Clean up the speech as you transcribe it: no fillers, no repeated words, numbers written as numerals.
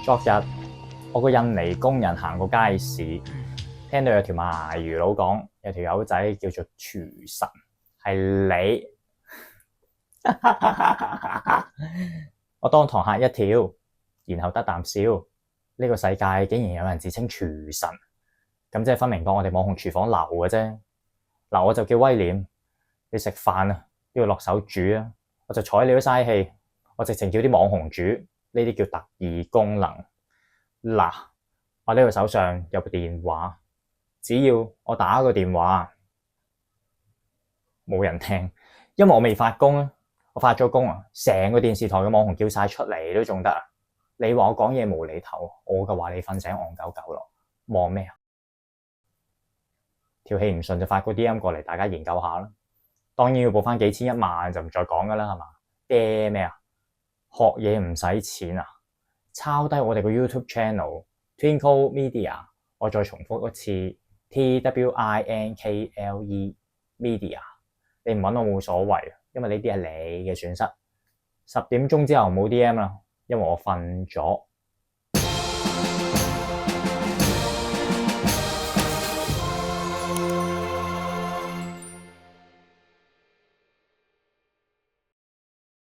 昨日我個印尼工人行過街市，聽到有條賣魚佬講，有條友仔叫做廚神，係你。我當堂嚇一跳，然後得啖笑。呢個世界竟然有人自稱廚神，咁即係分明當我哋網紅廚房流嘅啫。嗱，我就叫威廉，你食飯啊都要落手煮啊，我就睬你都嘥氣，我直情叫啲網紅煮，呢啲叫特異功能。嗱，我呢個手上有部電話，只要我打個電話，冇人聽，因為我未發工啊。我發咗工啊，成個電視台嘅網紅叫晒出嚟都仲得啊！你話我講嘢無厘頭，我嘅話你瞓醒戇鳩鳩咯，望咩啊？條氣唔順就發個 DM 過嚟，大家研究下啦。當然要報翻幾千一萬就唔再講噶啦，係嘛？嗲咩啊？學嘢唔使錢啊？抄低我哋個 YouTube channel Twinkle Media， 我再重複一次 TWINKLE Media， 你唔揾我冇所謂，因為呢啲係你嘅損失。10點鐘之後冇 DM 啦，因為我瞓咗。